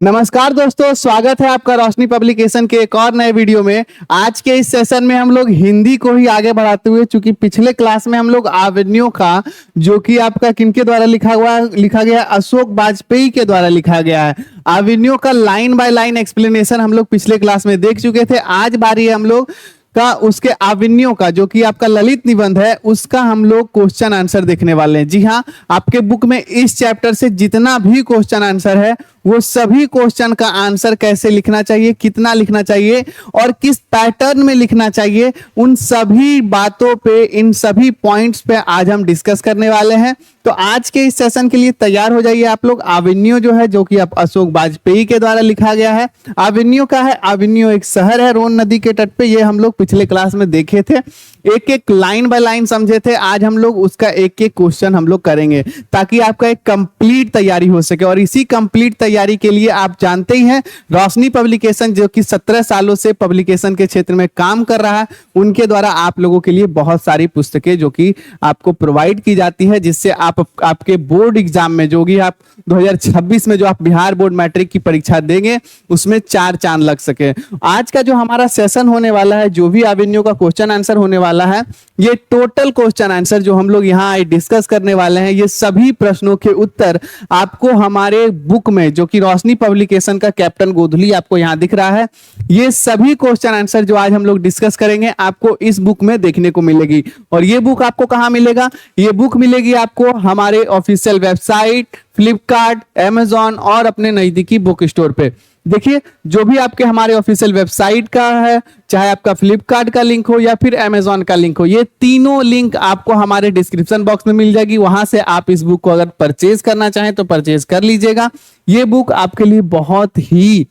नमस्कार दोस्तों, स्वागत है आपका रोशनी पब्लिकेशन के एक और नए वीडियो में। आज के इस सेशन में हम लोग हिंदी को ही आगे बढ़ाते हुए, चूंकि पिछले क्लास में हम लोग आवन्यों का, जो कि आपका किनके द्वारा लिखा गया, अशोक वाजपेयी के द्वारा लिखा गया है, आवन्यों का लाइन बाय लाइन एक्सप्लेनेशन हम लोग पिछले क्लास में देख चुके थे। आज बारी है हम लोग का उसके आवन्यों का, जो कि आपका ललित निबंध है, उसका हम लोग क्वेश्चन आंसर देखने वाले हैं। जी हाँ, आपके बुक में इस चैप्टर से जितना भी क्वेश्चन आंसर है, वो सभी क्वेश्चन का आंसर कैसे लिखना चाहिए, कितना लिखना चाहिए और किस पैटर्न में लिखना चाहिए, उन सभी बातों पे, इन सभी पॉइंट्स पे आज हम डिस्कस करने वाले हैं। तो आज के इस सेशन के लिए तैयार हो जाइए आप लोग। आवन्यो जो है, जो कि आप अशोक वाजपेयी के द्वारा लिखा गया है। आवन्यो का है, आवन्यो एक शहर है रोन नदी के तट पे। ये हम लोग पिछले क्लास में देखे थे, एक एक लाइन बाय लाइन समझे थे। आज हम लोग उसका एक एक क्वेश्चन हम लोग करेंगे, ताकि आपका एक कंप्लीट तैयारी हो सके। और इसी कंप्लीट तैयारी के लिए आप जानते ही हैं, रोशनी पब्लिकेशन जो कि 17 सालों से पब्लिकेशन के क्षेत्र में काम कर रहा है, उनके द्वारा आप लोगों के लिए बहुत सारी पुस्तकें जो कि आपको प्रोवाइड की जाती है, जिससे आप आपके बोर्ड एग्जाम में, जो कि आप 2026 में जो आप बिहार बोर्ड मैट्रिक की परीक्षा देंगे, उसमें 4 चांद लग सके। आज का जो हमारा सेशन होने वाला है, जो भी आवन्यों का क्वेश्चन आंसर होने वाला है, ये टोटल क्वेश्चन आंसर जो हम लोग यहाँ डिस्कस करने वाले हैं, ये सभी प्रश्नों के उत्तर आपको हमारे बुक में, जो कि रोशनी पब्लिकेशन का कैप्टन गोधली आपको यहाँ दिख रहा है, ये सभी क्वेश्चन आंसर जो आज हम लोग डिस्कस करेंगे, आपको इस बुक में देखने को मिलेगी। और ये बुक आपको कहाँ मिलेगा? ये बुक मिलेगी आपको हमारे ऑफिशियल वेबसाइट, फ्लिपकार्ट, अमेजॉन और अपने नजदीकी बुक स्टोर पे। देखिए, जो भी आपके हमारे ऑफिशियल वेबसाइट का है, चाहे आपका फ्लिपकार्ट का लिंक हो या फिर अमेजॉन का लिंक हो, ये तीनों लिंक आपको हमारे डिस्क्रिप्शन बॉक्स में मिल जाएगी। वहां से आप इस बुक को अगर परचेज करना चाहें तो परचेज कर लीजिएगा। ये बुक आपके लिए बहुत ही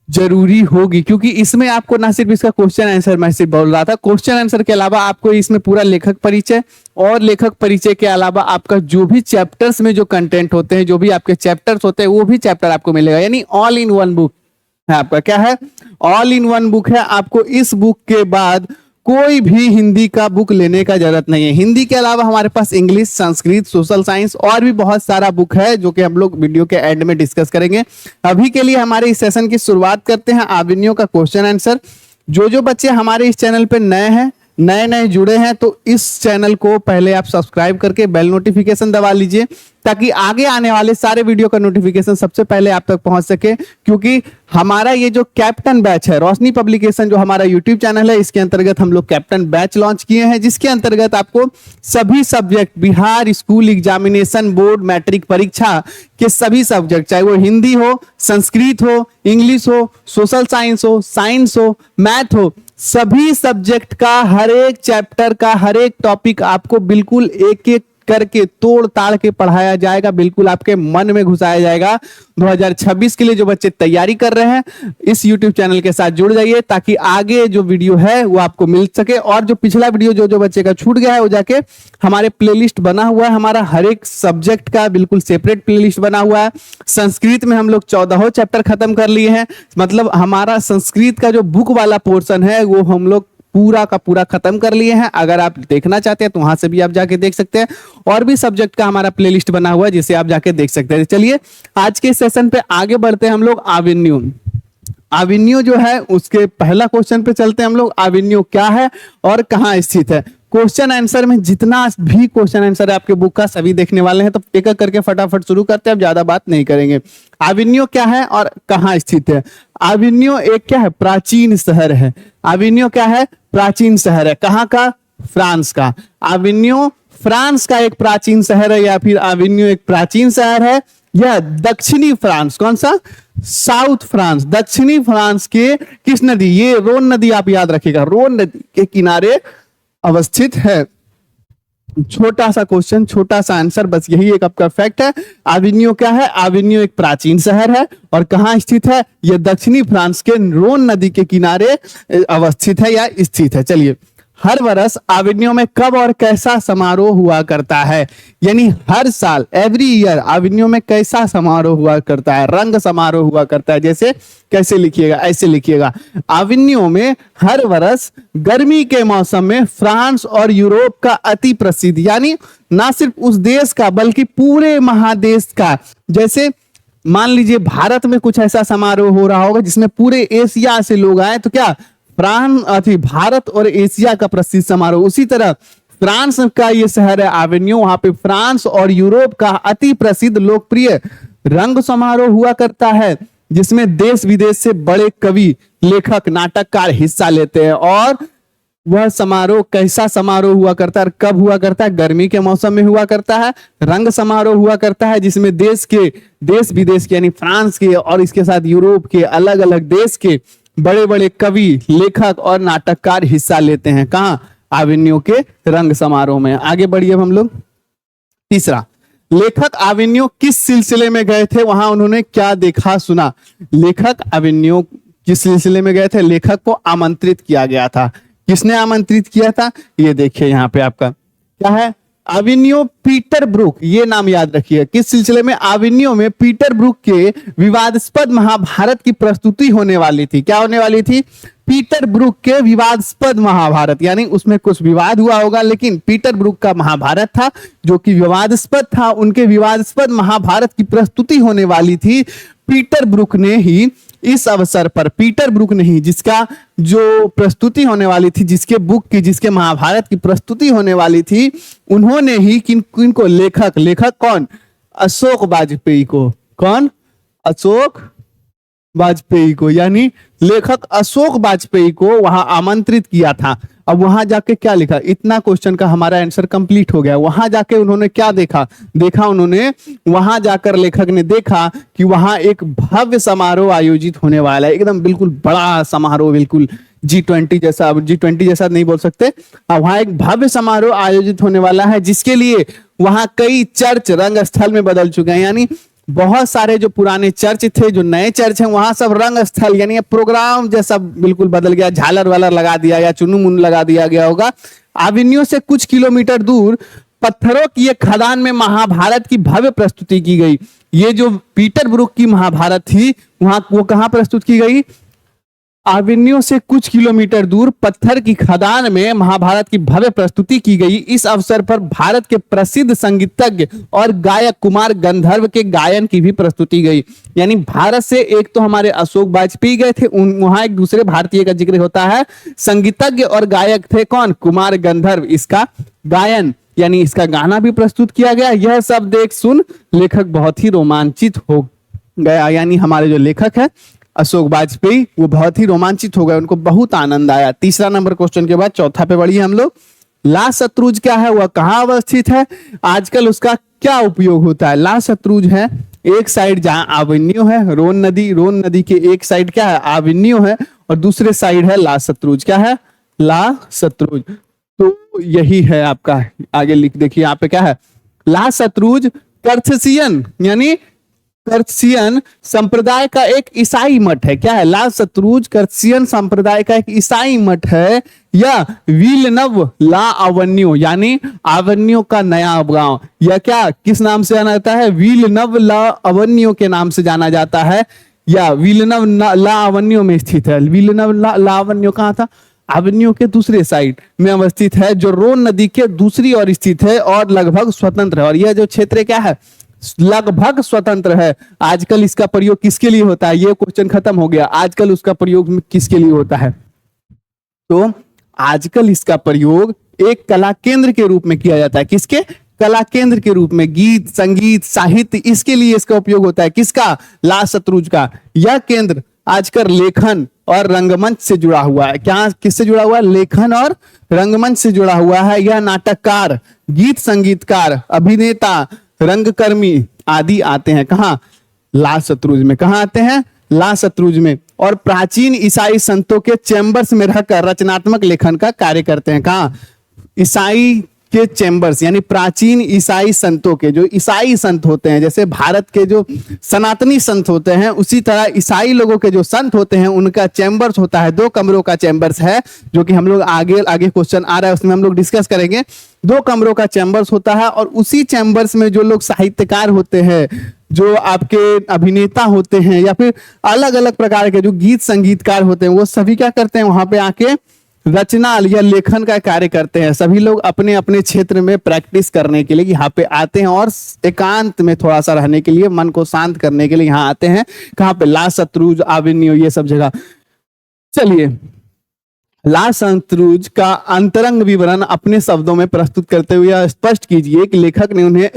जरूरी होगी, क्योंकि इसमें आपको ना सिर्फ इसका क्वेश्चन आंसर, मैं सिर्फ बोल रहा था, क्वेश्चन आंसर के अलावा आपको इसमें पूरा लेखक परिचय, और लेखक परिचय के अलावा आपका जो भी चैप्टर्स में जो कंटेंट होते हैं, जो भी आपके चैप्टर्स होते हैं, वो भी चैप्टर आपको मिलेगा। यानी ऑल इन वन बुक है आपका। क्या है? ऑल इन वन बुक है। आपको इस बुक के बाद कोई भी हिंदी का बुक लेने का जरूरत नहीं है। हिंदी के अलावा हमारे पास इंग्लिश, संस्कृत, सोशल साइंस और भी बहुत सारा बुक है, जो कि हम लोग वीडियो के एंड में डिस्कस करेंगे। अभी के लिए हमारे इस सेशन की शुरुआत करते हैं आवन्यों का क्वेश्चन आंसर। जो बच्चे हमारे इस चैनल पे नए हैं, नए जुड़े हैं, तो इस चैनल को पहले आप सब्सक्राइब करके बेल नोटिफिकेशन दबा लीजिए, ताकि आगे आने वाले सारे वीडियो का नोटिफिकेशन सबसे पहले आप तक पहुंच सके। क्योंकि हमारा ये जो कैप्टन बैच है, रोशनी पब्लिकेशन जो हमारा यूट्यूब चैनल है, इसके अंतर्गत हम लोग कैप्टन बैच लॉन्च किए हैं, जिसके अंतर्गत आपको सभी subject, Bihar school examination board matric परीक्षा के सभी सब्जेक्ट, चाहे वो हिंदी हो, संस्कृत हो, इंग्लिश हो, सोशल साइंस हो, साइंस हो, मैथ हो, सभी सब्जेक्ट का हर एक चैप्टर का हर एक टॉपिक आपको बिल्कुल एक एक करके तोड़ ताड़ के पढ़ाया जाएगा, बिल्कुल आपके मन में घुसाया जाएगा। 2026 के लिए जो बच्चे तैयारी कर रहे हैं, इस YouTube चैनल के साथ जुड़ जाइए, ताकि आगे जो वीडियो है वो आपको मिल सके। और जो पिछला वीडियो जो बच्चे का छूट गया है, वो जाके हमारे प्लेलिस्ट बना हुआ है, हमारा हर एक सब्जेक्ट का बिल्कुल सेपरेट प्लेलिस्ट बना हुआ है। संस्कृत में हम लोग 14 चैप्टर खत्म कर लिए हैं, मतलब हमारा संस्कृत का जो बुक वाला पोर्शन है, वो हम लोग पूरा का पूरा खत्म कर लिए हैं। अगर आप देखना चाहते हैं तो वहां से भी आप जाके देख सकते हैं। और भी सब्जेक्ट का हमारा प्लेलिस्ट बना हुआ है, जिसे आप जाके देख सकते हैं। चलिए आज के सेशन पे आगे बढ़ते हैं हम लोग। आवन्यो जो है, उसके पहला क्वेश्चन पे चलते हैं हम लोग। आवन्यो क्या है और कहाँ स्थित है? क्वेश्चन आंसर में जितना भी क्वेश्चन आंसर है आपके बुक का, सभी देखने वाले हैं, तो एक एक करके फटाफट शुरू करते हैं, अब ज्यादा बात नहीं करेंगे। आवन्यो क्या है और कहाँ स्थित है? आवन्यो एक क्या है? प्राचीन शहर है। आवन्यो क्या है? प्राचीन शहर है। कहाँ का? फ्रांस का। आवन्यो फ्रांस का एक प्राचीन शहर है, या फिर आवन्यो एक प्राचीन शहर है। यह दक्षिणी फ्रांस, कौन सा? साउथ फ्रांस, दक्षिणी फ्रांस के किस नदी? ये रोन नदी, आप याद रखिएगा, रोन नदी के किनारे अवस्थित है। छोटा सा क्वेश्चन, छोटा सा आंसर, बस यही एक आपका फैक्ट है। आवन्यो क्या है? आवन्यो एक प्राचीन शहर है। और कहाँ स्थित है? यह दक्षिणी फ्रांस के रोन नदी के किनारे अवस्थित है या स्थित है। चलिए, हर वर्ष आवन्यों में कब और कैसा समारोह हुआ करता है? यानी हर साल, एवरी ईयर, आवन्यों में कैसा समारोह हुआ करता है? रंग समारोह हुआ करता है। जैसे कैसे लिखिएगा? ऐसे लिखिएगा, आवन्यों में हर वर्ष गर्मी के मौसम में फ्रांस और यूरोप का अति प्रसिद्ध, यानी ना सिर्फ उस देश का बल्कि पूरे महादेश का, जैसे मान लीजिए भारत में कुछ ऐसा समारोह हो रहा होगा जिसमें पूरे एशिया से लोग आए, तो क्या भारत और एशिया का प्रसिद्ध समारोह। उसी तरह फ्रांस का ये शहर है आवेन्यू, वहां पे फ्रांस और यूरोप का अति प्रसिद्ध लोकप्रिय रंग समारोह हुआ करता है, जिसमें देश विदेश से बड़े कवि, लेखक, नाटककार हिस्सा लेते हैं। और वह समारोह कैसा समारोह हुआ करता है, कब हुआ करता है? गर्मी के मौसम में हुआ करता है। रंग समारोह हुआ करता है जिसमें देश विदेश के, यानी फ्रांस के और इसके साथ यूरोप के अलग अलग देश के बड़े बड़े कवि, लेखक और नाटककार हिस्सा लेते हैं। कहाँ? आवेन्यू के रंग समारोह में। आगे बढ़िए हम लोग। तीसरा, लेखक आवेन्यू किस सिलसिले में गए थे, वहां उन्होंने क्या देखा सुना? लेखक आवेन्यू किस सिलसिले में गए थे? लेखक को आमंत्रित किया गया था। किसने आमंत्रित किया था? ये देखिए यहाँ पे आपका क्या है, आवेन्यू पीटरब्रुक, ये नाम याद रखिए। किस सिलसिले में? आवेन्यू में पीटरब्रुक के विवादास्पद महाभारत की प्रस्तुति होने वाली थी। क्या होने वाली थी? पीटरब्रुक के विवादास्पद महाभारत, यानी उसमें कुछ विवाद हुआ होगा, लेकिन पीटरब्रुक का महाभारत था जो कि विवादास्पद था। उनके विवादास्पद महाभारत की प्रस्तुति होने वाली थी। पीटरब्रुक ने ही इस अवसर पर, पीटरब्रुक ने ही, जिसका जो प्रस्तुति होने वाली थी, जिसके महाभारत की प्रस्तुति होने वाली थी, उन्होंने ही किनको? लेखक कौन? अशोक वाजपेयी को। कौन? अशोक वाजपेयी को, यानी लेखक अशोक वाजपेयी को वहां आमंत्रित किया था। अब वहां जाके क्या लिखा? इतना क्वेश्चन का हमारा आंसर कंप्लीट हो गया। वहां जाके उन्होंने क्या देखा? उन्होंने वहां जाकर लेखक ने देखा कि वहां एक भव्य समारोह आयोजित होने वाला है, एकदम बिल्कुल बड़ा समारोह, बिल्कुल G20 जैसा। G20 जैसा नहीं बोल सकते, वहां एक भव्य समारोह आयोजित होने वाला है, जिसके लिए वहां कई चर्च रंग स्थल में बदल चुके हैं। यानी बहुत सारे जो पुराने चर्च थे, जो नए चर्च हैं, वहां सब रंग स्थल, यानी प्रोग्राम जैसा बिल्कुल बदल गया। झालर वालर लगा दिया गया, चुनु मुन लगा दिया गया होगा। आवेन्यू से कुछ किलोमीटर दूर पत्थरों की एक खदान में महाभारत की भव्य प्रस्तुति की गई। ये जो पीटरब्रुक की महाभारत थी, वो कहां प्रस्तुत की गई? आवेन्यू से कुछ किलोमीटर दूर पत्थर की खदान में महाभारत की भव्य प्रस्तुति की गई। इस अवसर पर भारत के प्रसिद्ध संगीतज्ञ और गायक कुमार गंधर्व के गायन की भी प्रस्तुति गई। यानी भारत से एक तो हमारे अशोक वाजपेयी गए थे, वहां एक दूसरे भारतीय का जिक्र होता है। संगीतज्ञ और गायक थे कौन? कुमार गंधर्व। इसका गायन यानी इसका गाना भी प्रस्तुत किया गया। यह सब देख सुन लेखक बहुत ही रोमांचित हो गया। यानी हमारे जो लेखक है अशोक वाजपेयी, वो बहुत ही रोमांचित हो गए, उनको बहुत आनंद आया। तीसरा नंबर क्वेश्चन के बाद चौथा पे बढ़िए हम लोग। ला सतलुज क्या है, वह कहाँ अवस्थित है, आजकल उसका क्या उपयोग होता है? ला सतलुज है एक साइड जहां आवेन्यू है, रोन नदी के एक साइड क्या है? आवेन्यू है, और दूसरे साइड है ला सतलुज। क्या है? ला सतलुज। तो यही है आपका, आगे लिख देखिए यहाँ पे क्या है, ला सतलुज कर्थिसियन यानी कर्थिसियन संप्रदाय का एक ईसाई मठ है। क्या है? ला सतलुज कर्थिसियन संप्रदाय का एक ईसाई मठ है, या विलनव ला अवन्यू यानी अवन्यू का नया गांव, या क्या किस नाम से जाना जाता है? विलनव ला अवन्यू के नाम से जाना जाता है, या विलनव ला अवन्यू में स्थित है। विलनव ला अवन्यू कहाँ था? एवेन्यू के दूसरे साइड में अवस्थित है, जो रोन नदी के दूसरी ओर स्थित है और लगभग स्वतंत्र है। और यह जो क्षेत्र क्या है? लगभग स्वतंत्र है। आजकल इसका प्रयोग किसके लिए होता है? ये क्वेश्चन खत्म हो गया। आजकल उसका प्रयोग किसके लिए होता है? तो आजकल इसका प्रयोग एक कला केंद्र के रूप में किया जाता है। किसके? कला केंद्र के रूप में, गीत, संगीत, साहित्य, इसके लिए इसका उपयोग होता है। किसका? ला सतलुज का। यह केंद्र आजकल लेखन और रंगमंच से जुड़ा हुआ है। क्या किससे जुड़ा हुआ है? लेखन और रंगमंच से जुड़ा हुआ है। यह नाटककार, गीत संगीतकार, अभिनेता, रंगकर्मी आदि आते हैं। कहाँ? ला सतलुज में। कहाँ आते हैं? ला सतलुज में। और प्राचीन ईसाई संतों के चैम्बर्स में रहकर रचनात्मक लेखन का कार्य करते हैं। कहाँ? ईसाई के चैम्बर्स यानी प्राचीन ईसाई संतों के, जो ईसाई संत होते हैं, जैसे भारत के जो सनातनी संत होते हैं, उसी तरह ईसाई लोगों के जो संत होते हैं उनका चैम्बर्स होता है। 2 कमरों का चैम्बर्स है, जो कि हम लोग आगे क्वेश्चन आ रहा है उसमें हम लोग डिस्कस करेंगे। 2 कमरों का चैम्बर्स होता है, और उसी चैम्बर्स में जो लोग साहित्यकार होते हैं, जो आपके अभिनेता होते हैं, या फिर अलग अलग प्रकार के जो गीत संगीतकार होते हैं, वो सभी क्या करते हैं? वहां पे आके रचना या लेखन का कार्य करते हैं। सभी लोग अपने अपने क्षेत्र में प्रैक्टिस करने के लिए यहाँ पे आते हैं और एकांत में थोड़ा सा रहने के लिए, मन को शांत करने के लिए यहाँ आते हैं। कहाँ पे? ला सतरुज, आविन्यो, ये सब जगह। चलिए, ला सतरुज का अंतरंग विवरण अपने शब्दों में प्रस्तुत करते हुए स्पष्ट कीजिए कि लेखक ने उन्हें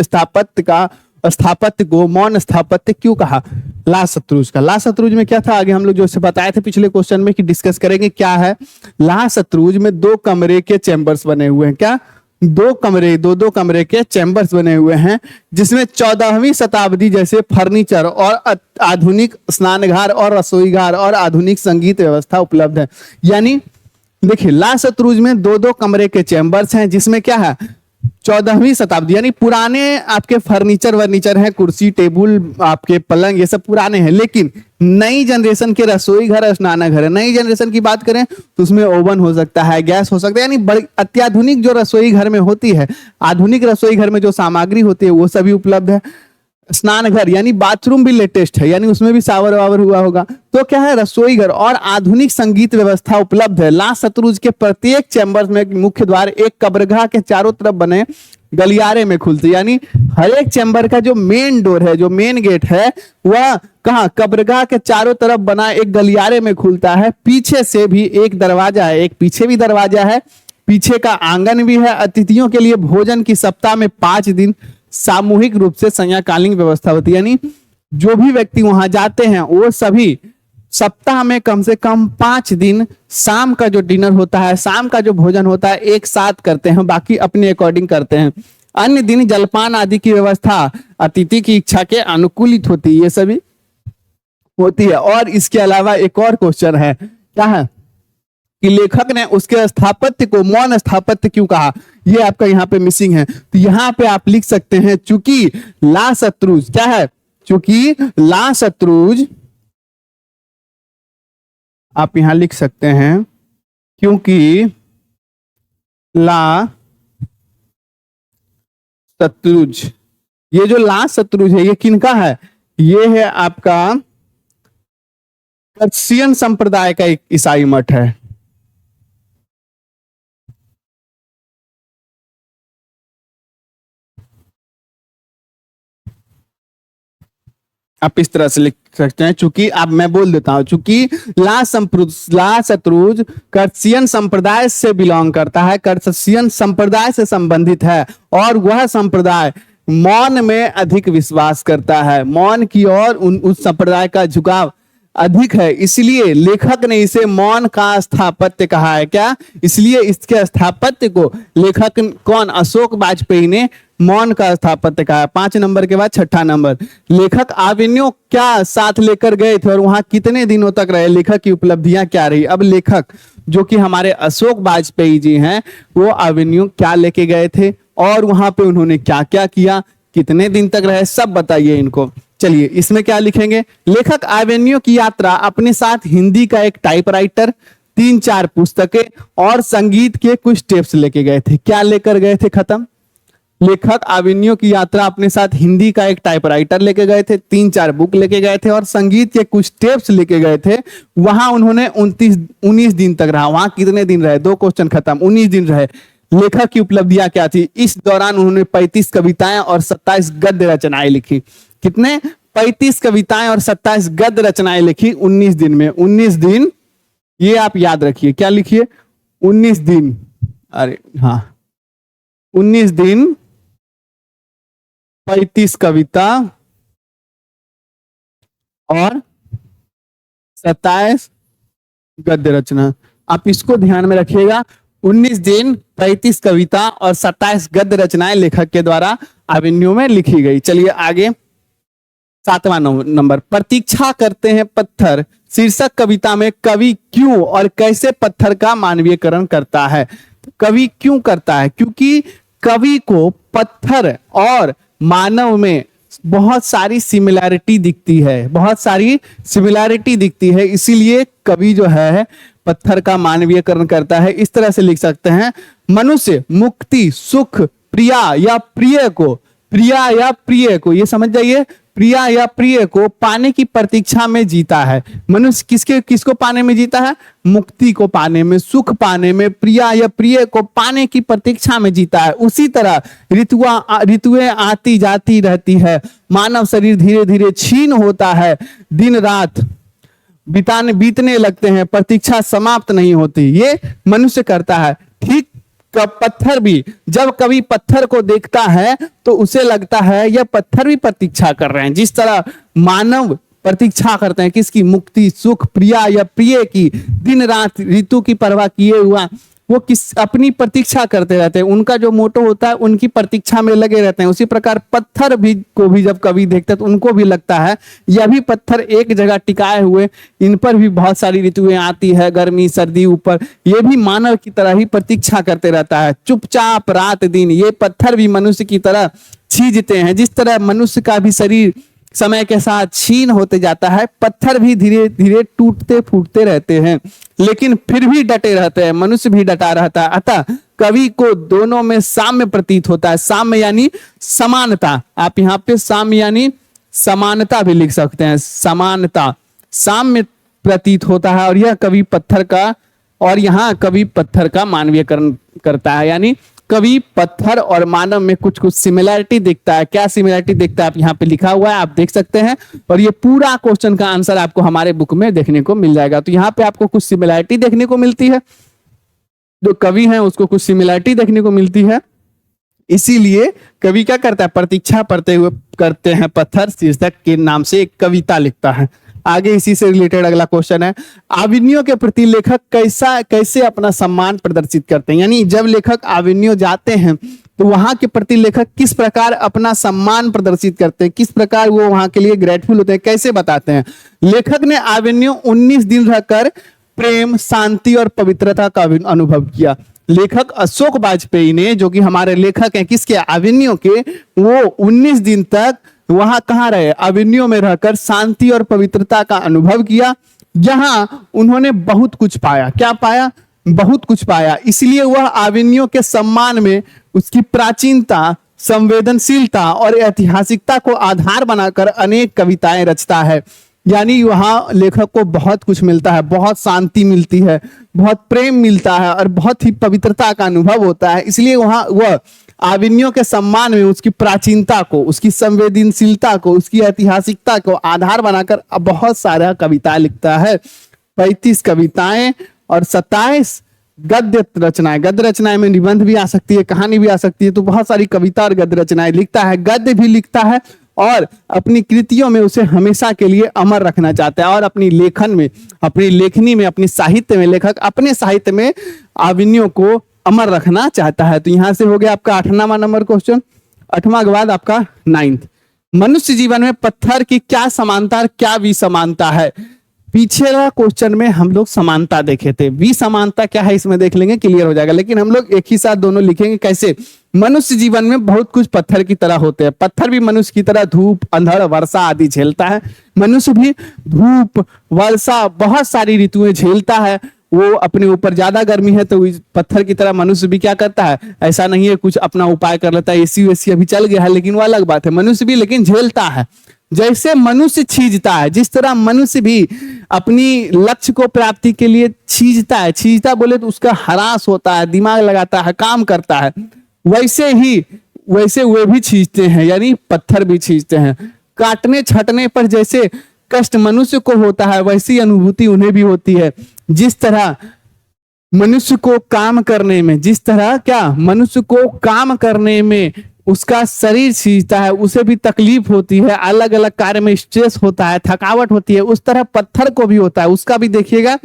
स्थापत्य को मौन स्थापत्य क्यों कहा। ला सतरुज का, ला सतरुज में क्या था? आगे हम लोग जो बताए थे पिछले क्वेश्चन में कि डिस्कस करेंगे क्या है। ला सतरुज में 2 कमरे के चैम्बर्स बने हुए हैं। क्या? 2 कमरे, दो कमरे के चैम्बर्स बने हुए हैं, जिसमें 14वीं शताब्दी जैसे फर्नीचर और आधुनिक स्नानघर और रसोईघर और आधुनिक संगीत व्यवस्था उपलब्ध है। यानी देखिए, ला सतरुज में 2 कमरे के चैम्बर्स हैं, जिसमें क्या है? 14वीं शताब्दी, यानी पुराने आपके फर्नीचर है, कुर्सी टेबल, आपके पलंग, ये सब पुराने हैं। लेकिन नई जनरेशन के रसोई घर, स्नानघर है। नई जनरेशन की बात करें तो उसमें ओवन हो सकता है, गैस हो सकता है, यानी बड़ी अत्याधुनिक जो रसोई घर में होती है, आधुनिक रसोई घर में जो सामग्री होती है वो सभी उपलब्ध है। स्नानघर यानी बाथरूम भी लेटेस्ट है, यानी उसमें भी शावर वावर हुआ होगा। तो क्या है? रसोई घर और आधुनिक संगीत व्यवस्था उपलब्ध है। ला सतरुज के प्रत्येक चैम्बर में मुख्य द्वार एक कब्रगाह के चारों तरफ बने गलियारे में खुलते, यानी हर एक चैम्बर का जो मेन डोर है, जो मेन गेट है, वह कहाँ? कब्रगाह के चारों तरफ बना एक गलियारे में खुलता है। पीछे से भी एक दरवाजा है, एक पीछे भी दरवाजा है, पीछे का आंगन भी है। अतिथियों के लिए भोजन की सप्ताह में 5 दिन सामूहिक रूप से संध्याकालीन व्यवस्था होती है, यानी जो भी व्यक्ति वहां जाते हैं वो सभी सप्ताह में कम से कम 5 दिन शाम का जो डिनर होता है, शाम का जो भोजन होता है, एक साथ करते हैं, बाकी अपने अकॉर्डिंग करते हैं। अन्य दिन जलपान आदि की व्यवस्था अतिथि की इच्छा के अनुकूलित होती है, ये सभी होती है। और इसके अलावा एक और क्वेश्चन है, क्या है कि लेखक ने उसके स्थापत्य को मौन स्थापत्य क्यों कहा। ये आपका यहाँ पे मिसिंग है, तो यहाँ पे आप लिख सकते हैं चूंकि ला सतरुज, क्या है? चूंकि ला सतरुज, आप यहां लिख सकते हैं क्योंकि ला सतरुज, ये जो ला सतरुज है ये किनका है? ये है आपका कर्सियन संप्रदाय का एक ईसाई मठ है। आप इस तरह से लिख सकते हैं, चूंकि अब मैं बोल देता हूं, चूंकि ला सतरुज कर्सियन संप्रदाय से बिलोंग करता है, कर्सियन संप्रदाय से संबंधित है, और वह संप्रदाय मौन में अधिक विश्वास करता है। मौन की ओर उस संप्रदाय का झुकाव अधिक है, इसलिए लेखक ने इसे मौन का स्थापत्य कहा है। क्या? इसलिए इसके स्थापत्य को लेखक कौन? अशोक वाजपेयी ने मौन का स्थापत्य कहा है। 5 नंबर के बाद 6ठा नंबर, लेखक आविन्यों क्या साथ लेकर गए थे और वहां कितने दिनों तक रहे? लेखक की उपलब्धियां क्या रही? अब लेखक जो कि हमारे अशोक वाजपेयी जी हैं, वो आविन्यों क्या लेके गए थे और वहां पे उन्होंने क्या क्या किया, कितने दिन तक रहे, सब बताइए इनको। चलिए, इसमें क्या लिखेंगे? लेखक आवेन्यू की यात्रा अपने साथ हिंदी का एक टाइपराइटर, 3-4 पुस्तकें और संगीत के कुछ टेप्स लेके गए थे। क्या लेकर गए थे? खत्म। लेखक आवेन्यू की यात्रा अपने साथ हिंदी का एक टाइपराइटर लेके गए थे, 3-4 बुक लेके गए थे और संगीत के कुछ टेप्स लेके गए थे। वहां उन्होंने 19 दिन तक रहा। वहां कितने दिन रहे? 2 क्वेश्चन खत्म। 19 दिन रहे। लेखक की उपलब्धियां क्या थी? इस दौरान उन्होंने 35 कविताएं और 27 गद्य रचनाएं लिखी। कितने? 35 कविताएं और 27 गद्य रचनाएं लिखी 19 दिन में। 19 दिन, ये आप याद रखिए। क्या लिखिए? 19 दिन। अरे हाँ, 19 दिन, 35 कविता और 27 गद्य रचना। आप इसको ध्यान में रखिएगा। 19 दिन, 35 कविता और 27 गद्य रचनाएं लेखक के द्वारा आवेन्यू में लिखी गई। चलिए आगे, 7वां नंबर, प्रतीक्षा करते हैं पत्थर शीर्षक कविता में कवि क्यों और कैसे पत्थर का मानवीयकरण करता है? कवि क्यों करता है? क्योंकि कवि को पत्थर और मानव में बहुत सारी सिमिलैरिटी दिखती है, बहुत सारी सिमिलैरिटी दिखती है, इसीलिए कवि जो है पत्थर का मानवीयकरण करता है। इस तरह से लिख सकते हैं, मनुष्य मुक्ति, सुख, प्रिया या प्रिय को, ये समझ जाइए, प्रिया या प्रिय को पाने की प्रतीक्षा में जीता है। मनुष्य किसको पाने में जीता है? मुक्ति को पाने में, सुख पाने में, प्रिया या प्रिय को पाने की प्रतीक्षा में जीता है। उसी तरह ऋतुएं आती जाती रहती है, मानव शरीर धीरे धीरे क्षीण होता है, दिन रात बीतने लगते हैं, प्रतीक्षा समाप्त नहीं होती। ये मनुष्य करता है। ठीक पत्थर भी, जब कभी पत्थर को देखता है तो उसे लगता है यह पत्थर भी प्रतीक्षा कर रहे हैं। जिस तरह मानव प्रतीक्षा करते हैं किसकी? मुक्ति, सुख, प्रिया या प्रिय की, दिन रात ऋतु की परवाह किए हुआ वो अपनी प्रतीक्षा करते रहते हैं। उनका जो मोटो होता है उनकी प्रतीक्षा में लगे रहते हैं। उसी प्रकार पत्थर को भी जब कभी देखते हैं तो उनको भी लगता है यह भी पत्थर एक जगह टिकाए हुए, इन पर भी बहुत सारी ऋतुएं आती है, गर्मी सर्दी ऊपर, ये भी मानव की तरह ही प्रतीक्षा करते रहता है, चुपचाप रात दिन। ये पत्थर भी मनुष्य की तरह छींचते हैं। जिस तरह मनुष्य का भी शरीर समय के साथ क्षीण होते जाता है, पत्थर भी धीरे धीरे टूटते फूटते रहते हैं, लेकिन फिर भी डटे रहते हैं। मनुष्य भी डटा रहता है। अतः कवि को दोनों में साम्य प्रतीत होता है। साम्य यानी समानता। आप यहाँ पे साम्य यानी समानता भी लिख सकते हैं। समानता, साम्य प्रतीत होता है। और यह कवि पत्थर का, और यहाँ कवि पत्थर का मानवीयकरण करता है, यानी कवि पत्थर और मानव में कुछ कुछ सिमिलैरिटी दिखता है। क्या सिमिलैरिटी दिखता है आप यहाँ पे लिखा हुआ है, आप देख सकते हैं। और ये पूरा क्वेश्चन का आंसर आपको हमारे बुक में देखने को मिल जाएगा। तो यहाँ पे आपको कुछ सिमिलैरिटी देखने को मिलती है, जो कवि हैं उसको कुछ सिमिलैरिटी देखने को मिलती है। इसीलिए कवि क्या करता है? प्रतीक्षा करते हैं पत्थर शीर्षक के नाम से एक कविता लिखता है। आगे इसी से रिलेटेड अगला क्वेश्चन है, आविनियों के प्रति लेखक कैसे अपना सम्मान प्रदर्शित करते हैं। यानी जब लेखक आविनियों जाते हैं तो वहां के प्रति लेखक किस प्रकार अपना सम्मान प्रदर्शित करते हैं, किस प्रकार वो वहां के लिए ग्रेटफुल होते हैं, कैसे बताते हैं। लेखक ने आविनियों 19 दिन रहकर प्रेम, शांति और पवित्रता का अनुभव किया। लेखक अशोक वाजपेयी ने, जो कि हमारे लेखक हैं किसके? आविनियों के, वो 19 दिन तक वहां कहां रहे? आविनियों में रहकर शांति और पवित्रता का अनुभव किया, जहां उन्होंने बहुत कुछ पाया। क्या पाया? बहुत कुछ पाया। इसलिए वह आविनियों के सम्मान में उसकी प्राचीनता, संवेदनशीलता और ऐतिहासिकता को आधार बनाकर अनेक कविताएं रचता है। यानी वहां लेखक को बहुत कुछ मिलता है, बहुत शांति मिलती है, बहुत प्रेम मिलता है और बहुत ही पवित्रता का अनुभव होता है। इसलिए वहां वह आविनियों के सम्मान में उसकी प्राचीनता को, उसकी संवेदनशीलता को, उसकी ऐतिहासिकता को आधार बनाकर बहुत सारा कविता लिखता है। 35 कविताएं और 27 गद्य रचनाएं। गद्य रचनाएं में निबंध भी आ सकती है, कहानी भी आ सकती है। तो बहुत सारी कविता और गद्य रचनाएं लिखता है, गद्य भी लिखता है और अपनी कृतियों में उसे हमेशा के लिए अमर रखना चाहता है। और अपनी लेखन में, अपनी लेखनी में, अपनी साहित्य में, लेखक अपने साहित्य में आविनियों को अमर रखना चाहता है। तो यहां से हो गया आपका 8वां नंबर क्वेश्चन। 8वां के बाद आपका 9th, मनुष्य जीवन में पत्थर की क्या समानता और क्या विसमानता है। पिछले क्वेश्चन में हम लोग समानता देखे थे, विसमानता क्या है इसमें देख लेंगे, क्लियर हो जाएगा। लेकिन हम लोग एक ही साथ दोनों लिखेंगे। कैसे? मनुष्य जीवन में बहुत कुछ पत्थर की तरह होते हैं। पत्थर भी मनुष्य की तरह धूप, अंधड़, वर्षा आदि झेलता है। मनुष्य भी धूप, वर्षा, बहुत सारी ऋतुएं झेलता है। वो अपने ऊपर ज्यादा गर्मी है तो पत्थर की तरह मनुष्य भी क्या करता है? ऐसा नहीं है कुछ अपना उपाय कर लेता है, एसी वेसी अभी चल गया है, लेकिन वो अलग बात है। मनुष्य भी लेकिन झेलता है। जैसे मनुष्य छींचता है, जिस तरह मनुष्य भी अपनी लक्ष्य को प्राप्ति के लिए छींचता है, छींचता बोले तो उसका हरास होता है, दिमाग लगाता है, काम करता है, वैसे वे भी छींचते हैं, यानी पत्थर भी छींचते हैं। काटने छटने पर जैसे कष्ट मनुष्य को होता है, वैसी अनुभूति उन्हें भी होती है। जिस तरह मनुष्य को काम करने में, मनुष्य को काम करने में उसका शरीर छींचता है, उसे भी तकलीफ होती है, अलग अलग कार्य में स्ट्रेस होता है, थकावट होती है, उस तरह पत्थर को भी होता है। उसका भी देखिएगा,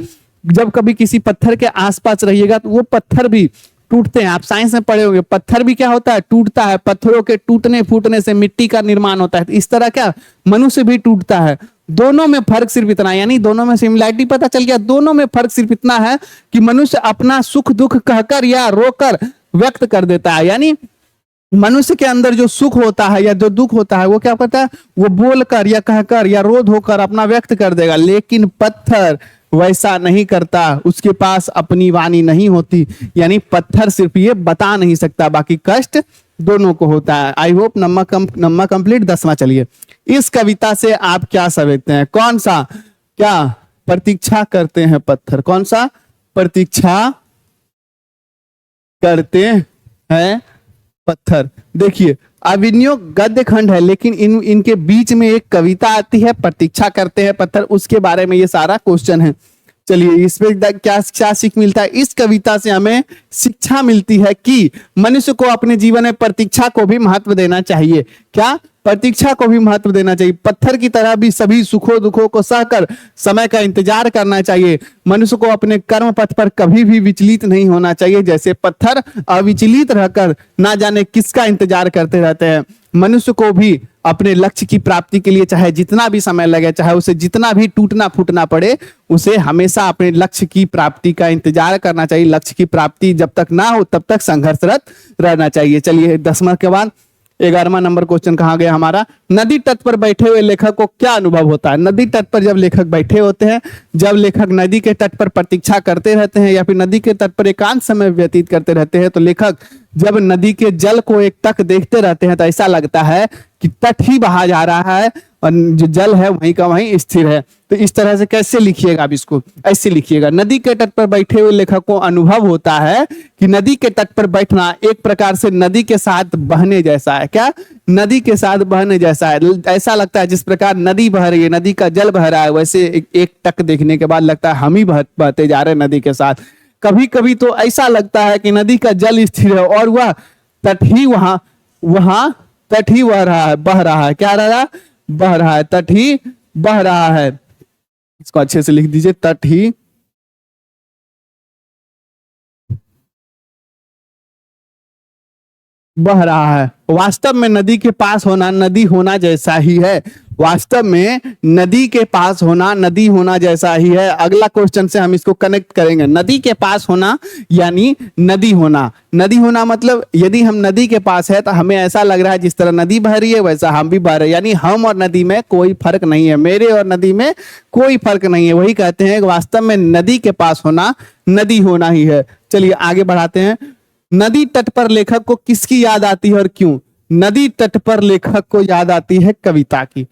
जब कभी किसी पत्थर के आसपास रहिएगा तो वो पत्थर भी टूटते हैं। आप साइंस में पढ़े होंगे, पत्थर भी क्या होता है? टूटता है। पत्थरों के टूटने फूटने से मिट्टी का निर्माण होता है। इस तरह क्या मनुष्य भी टूटता है। दोनों में फर्क सिर्फ इतना, यानी दोनों में सिमिलैरिटी पता चल गया। दोनों में फर्क सिर्फ इतना है कि मनुष्य अपना सुख दुख कहकर या रोकर व्यक्त कर देता है। यानी मनुष्य के अंदर जो सुख होता है या जो दुख होता है वो क्या करता है? वो बोलकर या कहकर या रोध होकर अपना व्यक्त कर देगा। लेकिन पत्थर वैसा नहीं करता, उसके पास अपनी वाणी नहीं होती। यानी पत्थर सिर्फ ये बता नहीं सकता, बाकी कष्ट दोनों को होता है। I hope Namma complete. 10वां चलिए, इस कविता से आप क्या समझते हैं? कौन सा? क्या प्रतीक्षा करते हैं पत्थर? कौन सा? प्रतीक्षा करते हैं पत्थर। देखिए अभिनयो गद्य खंड है, लेकिन इनके बीच में एक कविता आती है, प्रतीक्षा करते हैं पत्थर, उसके बारे में ये सारा क्वेश्चन है। चलिए इसमें क्या क्या सीख मिलता है? इस कविता से हमें शिक्षा मिलती है कि मनुष्य को अपने जीवन में प्रतीक्षा को भी महत्व देना चाहिए। क्या? प्रतीक्षा को भी महत्व देना चाहिए। पत्थर की तरह भी सभी सुखों दुखों को सहकर समय का इंतजार करना चाहिए। मनुष्य को अपने कर्म पथ पर कभी भी विचलित नहीं होना चाहिए। जैसे पत्थर अविचलित रहकर ना जाने किसका इंतजार करते रहते हैं, मनुष्य को भी अपने लक्ष्य की प्राप्ति के लिए चाहे जितना भी समय लगे, चाहे उसे जितना भी टूटना फूटना पड़े, उसे हमेशा अपने लक्ष्य की प्राप्ति का इंतजार करना चाहिए। लक्ष्य की प्राप्ति जब तक ना हो तब तक संघर्षरत रहना चाहिए। चलिए 10वां के बाद 11वां नंबर क्वेश्चन कहाँ गया हमारा? नदी तट पर बैठे हुए लेखक को क्या अनुभव होता है? नदी तट पर जब लेखक बैठे होते हैं, जब लेखक नदी के तट पर प्रतीक्षा करते रहते हैं या फिर नदी के तट पर एकांत समय व्यतीत करते रहते हैं, तो लेखक जब नदी के जल को एक टक देखते रहते हैं तो ऐसा लगता है कि तट ही बहा जा रहा है और जो जल है वहीं का वहीं स्थिर है। तो इस तरह से कैसे लिखिएगा आप इसको? ऐसे लिखिएगा, नदी के तट पर बैठे हुए लेखक को अनुभव होता है कि नदी के तट पर बैठना एक प्रकार से नदी के साथ बहने जैसा है। क्या? नदी के साथ बहने जैसा है। ऐसा लगता है जिस प्रकार नदी बह रही है, नदी का जल बह रहा है, वैसे एक टक देखने के बाद लगता है हम ही बहते जा रहे हैं नदी के साथ। कभी कभी तो ऐसा लगता है कि नदी का जल स्थिर है और वह तट ही वहां तट ही बह रहा है, बह रहा है। क्या रहा? बह रहा है, तट ही बह रहा है। इसको अच्छे से लिख दीजिए, तट ही बह रहा है। वास्तव में नदी के पास होना नदी होना जैसा ही है। वास्तव में नदी के पास होना नदी होना जैसा ही है। अगला क्वेश्चन से हम इसको कनेक्ट करेंगे। नदी के पास होना यानी नदी होना। नदी होना मतलब यदि हम नदी के पास है तो हमें ऐसा लग रहा है जिस तरह नदी बह रही है वैसा हम भी बह रहे हैं, यानी हम और नदी में कोई फर्क नहीं है, मेरे और नदी में कोई फर्क नहीं है। वही कहते हैं कि वास्तव में नदी के पास होना नदी होना ही है। चलिए आगे बढ़ाते हैं। नदी तट पर लेखक को किसकी याद आती है और क्यों? नदी तट पर लेखक को याद आती है कविता की।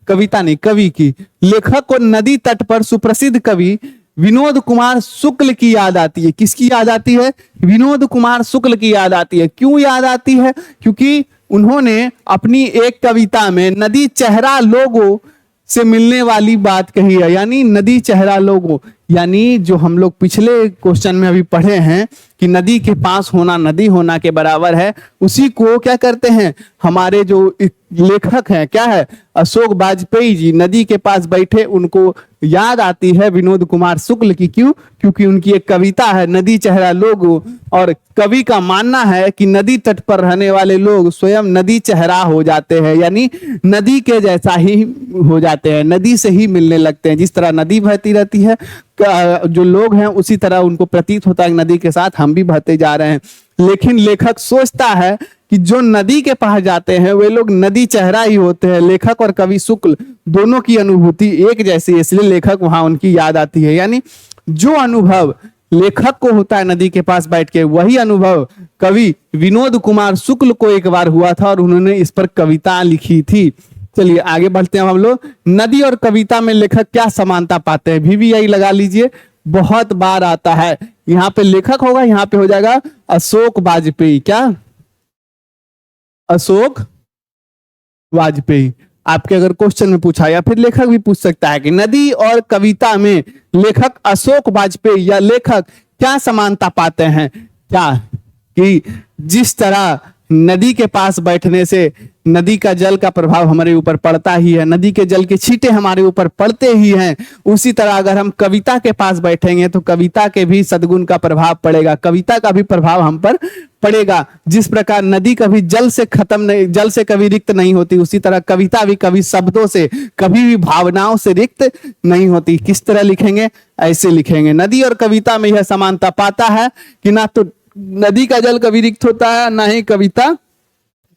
कविता नहीं, कवि की। लेखक को नदी तट पर सुप्रसिद्ध कवि विनोद कुमार शुक्ल की याद आती है। किसकी याद आती है? विनोद कुमार शुक्ल की याद आती है। क्यों याद आती है? क्योंकि उन्होंने अपनी एक कविता में नदी चेहरा लोगों से मिलने वाली बात कही है। यानी नदी चेहरा लोगों, यानी जो हम लोग पिछले क्वेश्चन में अभी पढ़े हैं कि नदी के पास होना नदी होना के बराबर है, उसी को क्या करते हैं हमारे जो लेखक हैं, क्या है, अशोक वाजपेयी जी नदी के पास बैठे, उनको याद आती है विनोद कुमार शुक्ल की। क्यों? क्योंकि उनकी एक कविता है नदी चेहरा लोगों, और कवि का मानना है कि नदी तट पर रहने वाले लोग स्वयं नदी चेहरा हो जाते हैं, यानी नदी के जैसा ही हो जाते हैं, नदी से ही मिलने लगते हैं। जिस तरह नदी बहती रहती है, जो लोग हैं उसी तरह उनको प्रतीत होता है नदी के साथ हम भी बहते जा रहे हैं। लेकिन लेखक सोचता है कि जो नदी के पास जाते हैं वे लोग नदी चेहरा ही होते हैं। लेखक और कवि शुक्ल दोनों की अनुभूति एक जैसी है, इसलिए लेखक वहां उनकी याद आती है। यानी जो अनुभव लेखक को होता है नदी के पास बैठ के, वही अनुभव कवि विनोद कुमार शुक्ल को एक बार हुआ था और उन्होंने इस पर कविता लिखी थी। चलिए आगे बढ़ते हैं हम लोग। नदी और कविता में लेखक क्या समानता पाते हैं? VVI लगा लीजिए, बहुत बार आता है। यहाँ पे लेखक होगा, यहाँ पे हो जाएगा अशोक वाजपेयी। क्या? अशोक वाजपेयी। आपके अगर क्वेश्चन में पूछा, या फिर लेखक भी पूछ सकता है कि नदी और कविता में लेखक अशोक वाजपेयी या लेखक क्या समानता पाते हैं? क्या? कि जिस तरह नदी के पास बैठने से नदी का जल का प्रभाव हमारे ऊपर पड़ता ही है, नदी के जल के छींटे हमारे ऊपर पड़ते ही हैं, उसी तरह अगर हम कविता के पास बैठेंगे तो कविता के भी सद्गुण का प्रभाव पड़ेगा, कविता का भी प्रभाव हम पर पड़ेगा। जिस प्रकार नदी कभी जल से खत्म नहीं, जल से कभी रिक्त नहीं होती, उसी तरह कविता भी कभी शब्दों से, कभी भी भावनाओं से रिक्त नहीं होती। किस तरह लिखेंगे? ऐसे लिखेंगे। नदी और कविता में यह समानता पाता है कि ना तो नदी का जल कभी रिक्त होता है, ना ही कविता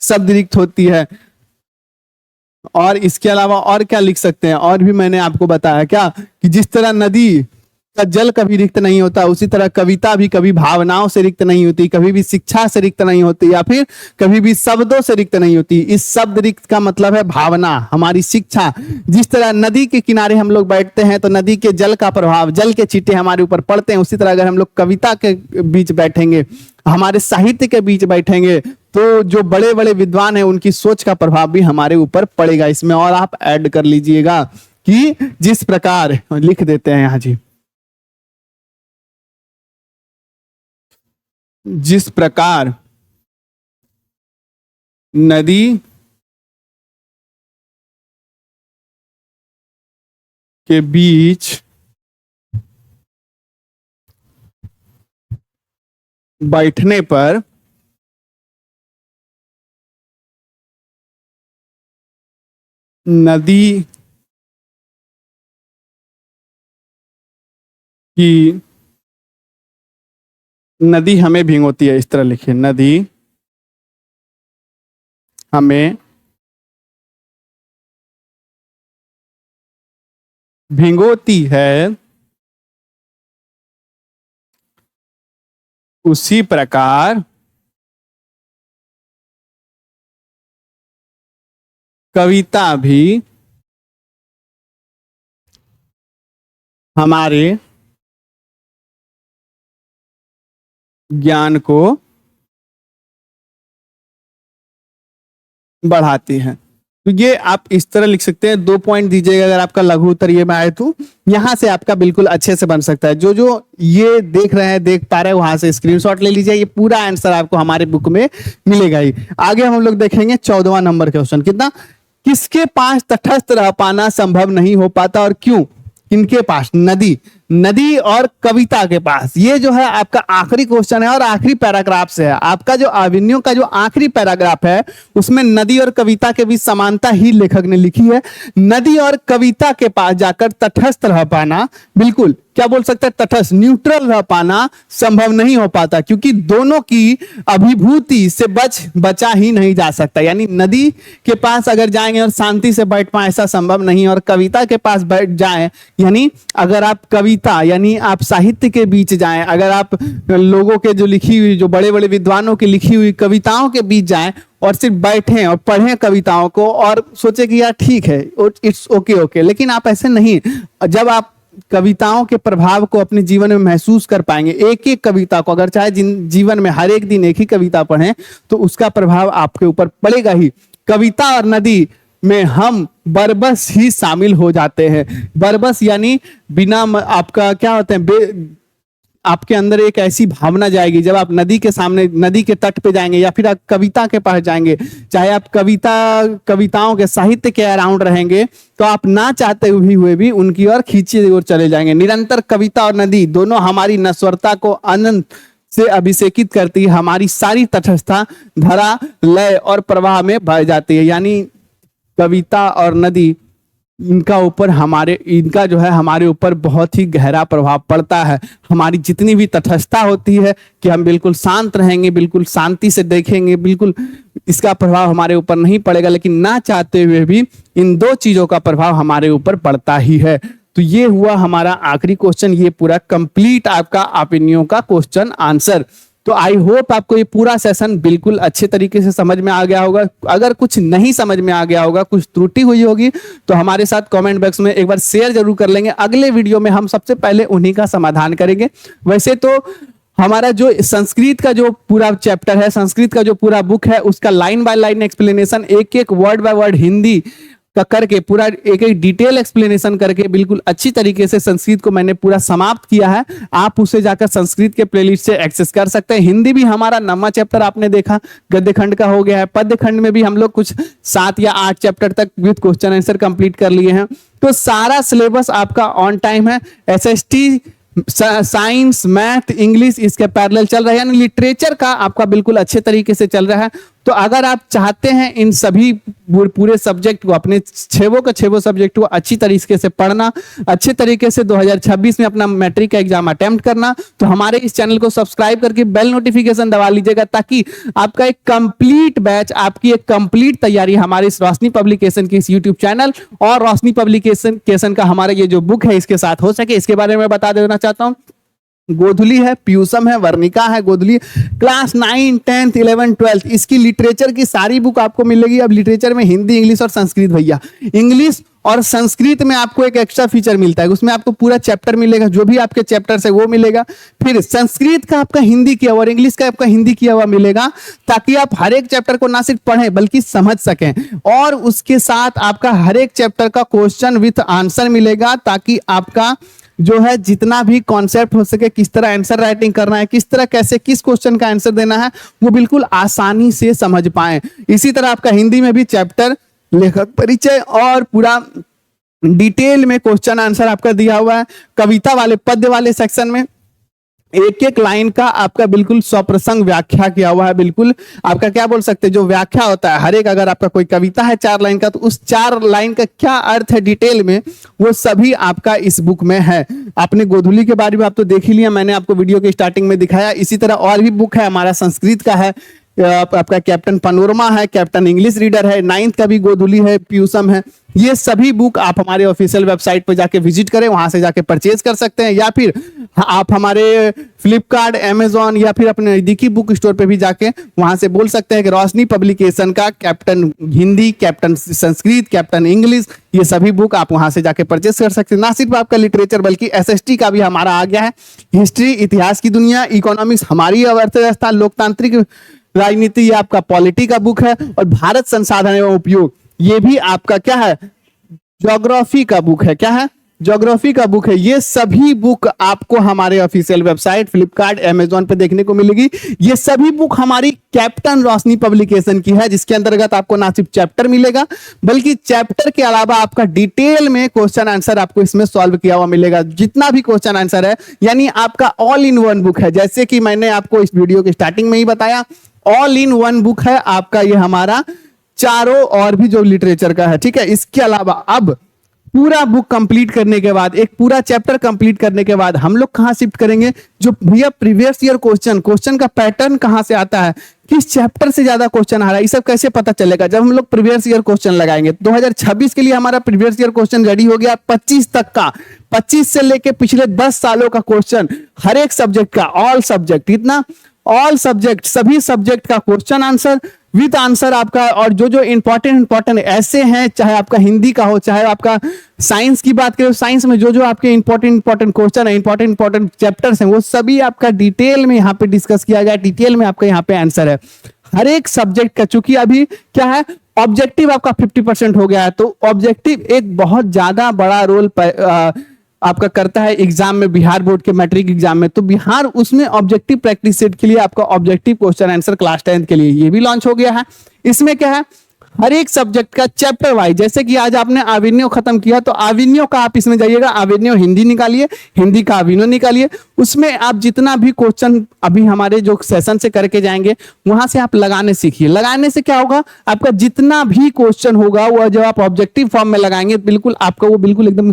शब्द रिक्त होती है। और इसके अलावा और क्या लिख सकते हैं? और भी मैंने आपको बताया क्या कि जिस तरह नदी का जल कभी रिक्त नहीं होता, उसी तरह कविता भी कभी भावनाओं से रिक्त नहीं होती, कभी भी शिक्षा से रिक्त नहीं होती, या फिर कभी भी शब्दों से रिक्त नहीं होती। इस शब्द रिक्त का मतलब है भावना, हमारी शिक्षा। जिस तरह नदी के किनारे हम लोग बैठते हैं तो नदी के जल का प्रभाव, जल के छींटे हमारे ऊपर पड़ते हैं, उसी तरह अगर हम लोग कविता के बीच बैठेंगे, हमारे साहित्य के बीच बैठेंगे, तो जो बड़े बड़े विद्वान हैं उनकी सोच का प्रभाव भी हमारे ऊपर पड़ेगा इसमें। और आप ऐड कर लीजिएगा कि जिस प्रकार, लिख देते हैं यहां जी, जिस प्रकार नदी के बीच बैठने पर नदी की, नदी हमें भिगोती है, इस तरह लिखिए, नदी हमें भिगोती है, उसी प्रकार कविता भी हमारे ज्ञान को बढ़ाती है। तो ये आप इस तरह लिख सकते हैं, 2 पॉइंट दीजिएगा अगर आपका लघु उत्तर ये में आए तो यहां से आपका बिल्कुल अच्छे से बन सकता है। जो जो ये देख रहे हैं, देख पा रहे हैं, वहां से स्क्रीनशॉट ले लीजिए, ये पूरा आंसर आपको हमारे बुक में मिलेगा ही। आगे हम लोग देखेंगे 14वां नंबर क्वेश्चन। कितना, किसके पास तटस्थ रह पाना संभव नहीं हो पाता और क्यों? किनके पास? नदी, नदी और कविता के पास। ये जो है आपका आखिरी क्वेश्चन है और आखिरी पैराग्राफ से है। आपका जो अभिनयों का जो आखिरी पैराग्राफ है उसमें नदी और कविता के बीच समानता ही लेखक ने लिखी है। नदी और कविता के पास जाकर तटस्थ रह पाना, बिल्कुल क्या बोल सकते हैं, तटस्थ, न्यूट्रल रह पाना संभव नहीं हो पाता, क्योंकि दोनों की अभिभूति से बचा ही नहीं जा सकता। यानी नदी के पास अगर जाएंगे और शांति से बैठ पाए, ऐसा संभव नहीं, और कविता के पास बैठ जाएं, यानी अगर आप कविता, यानी आप साहित्य के बीच जाएं, अगर आप लोगों के जो लिखी हुई, जो बड़े बड़े विद्वानों की लिखी हुई कविताओं के बीच जाएं और सिर्फ बैठें और पढ़ें कविताओं को और सोचे कि यार ठीक है, इट्स ओके ओके, लेकिन आप ऐसे नहीं। जब आप कविताओं के प्रभाव को अपने जीवन में महसूस कर पाएंगे, एक एक कविता को, अगर चाहे जीवन में हर एक दिन एक ही कविता पढ़ें तो उसका प्रभाव आपके ऊपर पड़ेगा ही। कविता और नदी में हम बरबस ही शामिल हो जाते हैं। बरबस यानी बिना आपका क्या होते हैं, आपके अंदर एक ऐसी भावना जाएगी जब आप नदी के सामने, नदी के तट पे जाएंगे या फिर आप कविता के पास जाएंगे, चाहे आप कविताओं के साहित्य के अराउंड रहेंगे, तो आप ना चाहते हुए भी उनकी ओर खींचे ओर चले जाएंगे। निरंतर कविता और नदी दोनों हमारी नश्वरता को अनंत से अभिषेकित करती है, हमारी सारी तटस्थता धरा, लय और प्रवाह में बह जाती है। यानी कविता और नदी, इनका जो है हमारे ऊपर बहुत ही गहरा प्रभाव पड़ता है। हमारी जितनी भी तटस्थता होती है कि हम बिल्कुल शांत रहेंगे, बिल्कुल शांति से देखेंगे, बिल्कुल इसका प्रभाव हमारे ऊपर नहीं पड़ेगा, लेकिन ना चाहते हुए भी इन दो चीजों का प्रभाव हमारे ऊपर पड़ता ही है। तो ये हुआ हमारा आखिरी क्वेश्चन, ये पूरा कंप्लीट आपका ओपिनियन का क्वेश्चन आंसर। तो आई होप आपको ये पूरा सेशन बिल्कुल अच्छे तरीके से समझ में आ गया होगा। अगर कुछ नहीं समझ में आ गया होगा, कुछ त्रुटि हुई होगी, तो हमारे साथ कमेंट बॉक्स में एक बार शेयर जरूर कर लेंगे। अगले वीडियो में हम सबसे पहले उन्हीं का समाधान करेंगे। वैसे तो हमारा जो संस्कृत का जो पूरा चैप्टर है, संस्कृत का जो पूरा बुक है, उसका लाइन बाय लाइन एक्सप्लेनेशन, एक एक वर्ड बाय वर्ड हिंदी का करके, पूरा एक एक डिटेल एक्सप्लेनेशन करके बिल्कुल अच्छी तरीके से संस्कृत को मैंने पूरा समाप्त किया है। आप उसे जाकर संस्कृत के प्लेलिस्ट से एक्सेस कर सकते हैं। हिंदी भी हमारा 9वां चैप्टर आपने देखा गद्य खंड का हो गया है। पद्य खंड में भी हम लोग कुछ 7 या 8 चैप्टर तक विद क्वेश्चन आंसर कंप्लीट कर लिए हैं। तो सारा सिलेबस आपका ऑन टाइम है। SST, साइंस, मैथ, इंग्लिश इसके पैरेलल चल रहा है, यानी लिटरेचर का आपका बिल्कुल अच्छे तरीके से चल रहा है। तो अगर आप चाहते हैं इन सभी पूरे सब्जेक्ट को, अपने छेवों के छेवों सब्जेक्ट को अच्छी तरीके से पढ़ना, अच्छे तरीके से 2026 में अपना मैट्रिक का एग्जाम अटेम्प्ट करना, तो हमारे इस चैनल को सब्सक्राइब करके बेल नोटिफिकेशन दबा लीजिएगा, ताकि आपका एक कंप्लीट बैच, आपकी एक कंप्लीट तैयारी हमारे इस रोशनी पब्लिकेशन के इस यूट्यूब चैनल और रोशनी पब्लिकेशन का हमारा ये जो बुक है इसके साथ हो सके। इसके बारे में बता देना चाहता हूँ। गोधुली है, प्यूसम है, वर्णिका है, गोधुली, क्लास 9, 10th, 11th, 12th, इसकी लिटरेचर की सारी बुक आपको मिलेगी। अब लिटरेचर में हिंदी, इंग्लिश और संस्कृत, भैया इंग्लिश और संस्कृत में आपको एक एक्स्ट्रा फीचर मिलता है, उसमें आपको पूरा चैप्टर मिलेगा, जो भी आपके चैप्टर्स है वो मिलेगा। फिर संस्कृत का आपका हिंदी किया हुआ और इंग्लिश का आपका हिंदी किया हुआ मिलेगा, ताकि आप हर एक चैप्टर को ना सिर्फ पढ़ें बल्कि समझ सकें। और उसके साथ आपका हर एक चैप्टर का क्वेश्चन विथ आंसर मिलेगा, ताकि आपका जो है जितना भी कॉन्सेप्ट हो सके, किस तरह आंसर राइटिंग करना है, किस तरह कैसे किस क्वेश्चन का आंसर देना है, वो बिल्कुल आसानी से समझ पाए। इसी तरह आपका हिंदी में भी चैप्टर, लेखक परिचय और पूरा डिटेल में क्वेश्चन आंसर आपका दिया हुआ है। कविता वाले, पद्य वाले सेक्शन में एक एक लाइन का आपका बिल्कुल सप्रसंग व्याख्या किया हुआ है। बिल्कुल आपका क्या बोल सकते हैं, जो व्याख्या होता है हर एक, अगर आपका कोई कविता है 4 लाइन का, तो उस 4 लाइन का क्या अर्थ है डिटेल में, वो सभी आपका इस बुक में है। आपने गोधुली के बारे में आप तो देख ही लिया, मैंने आपको वीडियो के स्टार्टिंग में दिखाया। इसी तरह और भी बुक है, हमारा संस्कृत का है, आपका कैप्टन पनोरमा है, कैप्टन इंग्लिश रीडर है, 9th का भी गोधुली है, प्यूसम है। ये सभी बुक आप हमारे ऑफिशियल वेबसाइट पर जाके विजिट करें, वहां से जाके परचेज कर सकते हैं, या फिर आप हमारे फ्लिपकार्ट, अमेजॉन या फिर अपने नजदीकी बुक स्टोर पे भी जाके वहां से बोल सकते हैं कि रोशनी पब्लिकेशन का captain Hindi, captain Sanskrit, captain English, ये सभी बुक आप वहां से जाके परचेज कर सकते हैं। ना सिर्फ आपका लिटरेचर बल्कि एसएसटी का भी हमारा आ गया है, हिस्ट्री, इतिहास की दुनिया, इकोनॉमिक्स, हमारी अर्थव्यवस्था, लोकतांत्रिक राजनीति, ये आपका पॉलिटी का बुक है, और भारत संसाधन एवं उपयोग, ये भी आपका क्या है, ज्योग्राफी का बुक है। क्या है? ज्योग्राफी का बुक है। ये सभी बुक आपको हमारे ऑफिशियल वेबसाइट फ्लिपकार्ट, अमेजॉन पे देखने को मिलेगी। ये सभी बुक हमारी कैप्टन रोशनी पब्लिकेशन की है, जिसके अंतर्गत आपको ना सिर्फ चैप्टर मिलेगा बल्कि चैप्टर के अलावा आपका डिटेल में क्वेश्चन आंसर आपको इसमें सॉल्व किया हुआ मिलेगा। जितना भी क्वेश्चन आंसर है, यानी आपका ऑल इन वन बुक है। जैसे कि मैंने आपको इस वीडियो के स्टार्टिंग में ही बताया, ऑल इन वन बुक है आपका ये हमारा, चारों और भी जो लिटरेचर का है। ठीक है, इसके अलावा अब पूरा बुक कंप्लीट करने के बाद, एक पूरा चैप्टर कंप्लीट करने के बाद हम लोग कहां शिफ्ट करेंगे, जो भैया प्रीवियस ईयर क्वेश्चन का पैटर्न कहां से आता है, किस चैप्टर से ज्यादा क्वेश्चन आ रहा है, ये सब कैसे पता चलेगा, जब हम लोग प्रीवियस ईयर क्वेश्चन लगाएंगे। 2026 के लिए हमारा प्रीवियस ईयर क्वेश्चन रेडी हो गया 25 तक का, 25 से लेके पिछले 10 सालों का क्वेश्चन, हर एक सब्जेक्ट का, ऑल सब्जेक्ट, इतना ऑल सब्जेक्ट, सभी सब्जेक्ट का क्वेश्चन आंसर विद आंसर आपका। और जो जो इंपॉर्टेंट ऐसे हैं, चाहे आपका हिंदी का हो, चाहे आपका साइंस की बात करें, साइंस में जो जो आपके इंपॉर्टेंट क्वेश्चन है, इंपॉर्टेंट चैप्टर्स हैं, वो सभी आपका डिटेल में यहाँ पे डिस्कस किया गया, डिटेल में आपका यहाँ पे आंसर है हर एक सब्जेक्ट का। चूंकि अभी क्या है, ऑब्जेक्टिव आपका 50% हो गया है, तो ऑब्जेक्टिव एक बहुत ज्यादा बड़ा रोल आपका करता है एग्जाम में, बिहार बोर्ड के मैट्रिक एग्जाम में। तो बिहार उसमें ऑब्जेक्टिव प्रैक्टिस सेट के लिए आपका objective question answer class 10th के लिए ये भी लॉन्च हो गया है। इसमें क्या है, हर एक सब्जेक्ट का चैप्टर वाइज, जैसे कि आज आपने आविन्यो खत्म किया, तो आविन्यो का आप इसमें जाइएगा, आविन्यो हिंदी निकालिए, हिंदी का आविन्यो निकालिए, उसमें आप जितना भी क्वेश्चन अभी हमारे जो सेशन से करके जाएंगे, वहां से आप लगाने सीखिए। लगाने से क्या होगा, आपका जितना भी क्वेश्चन होगा वो जब आप ऑब्जेक्टिव फॉर्म में लगाएंगे, बिल्कुल आपका वो बिल्कुल एकदम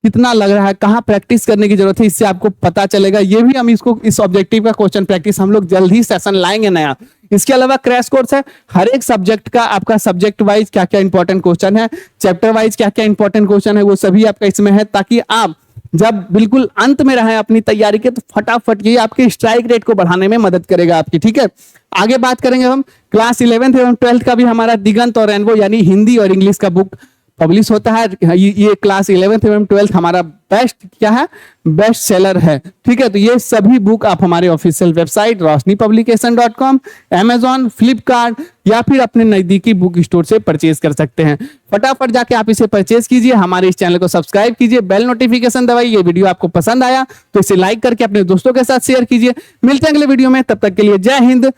कितना लग रहा है, कहाँ प्रैक्टिस करने की जरूरत है, इससे आपको पता चलेगा। ये भी हम इसको, इस ऑब्जेक्टिव का क्वेश्चन प्रैक्टिस हम लोग जल्द ही सेशन लाएंगे नया। इसके अलावा क्रैश कोर्स है, हर एक सब्जेक्ट का आपका सब्जेक्ट वाइज क्या क्या इंपॉर्टेंट क्वेश्चन है, चैप्टर वाइज क्या क्या इंपॉर्टेंट क्वेश्चन है, वो सभी आपका इसमें है, ताकि आप जब बिल्कुल अंत में रहे अपनी तैयारी के, तो फटाफट ये आपके स्ट्राइक रेट को बढ़ाने में मदद करेगा आपकी। ठीक है, आगे बात करेंगे हम क्लास 11th एवं 12th का भी हमारा दिगंत और रेनबो यानी हिंदी और इंग्लिश का बुक पब्लिश होता है। ये क्लास 11th एवं 12th हमारा बेस्ट क्या है, बेस्ट सेलर है। ठीक है, तो ये सभी बुक आप हमारे official website roshnipublication.com, Amazon, Flipkart या फिर अपने नजदीकी बुक स्टोर से परचेज कर सकते हैं। फटाफट जाके आप इसे परचेज कीजिए, हमारे इस चैनल को सब्सक्राइब कीजिए, बेल नोटिफिकेशन दबाइए। ये वीडियो आपको पसंद आया तो इसे लाइक करके अपने दोस्तों के साथ शेयर कीजिए। मिलते हैं अगले वीडियो में, तब तक के लिए जय हिंद,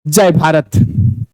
जय भारत।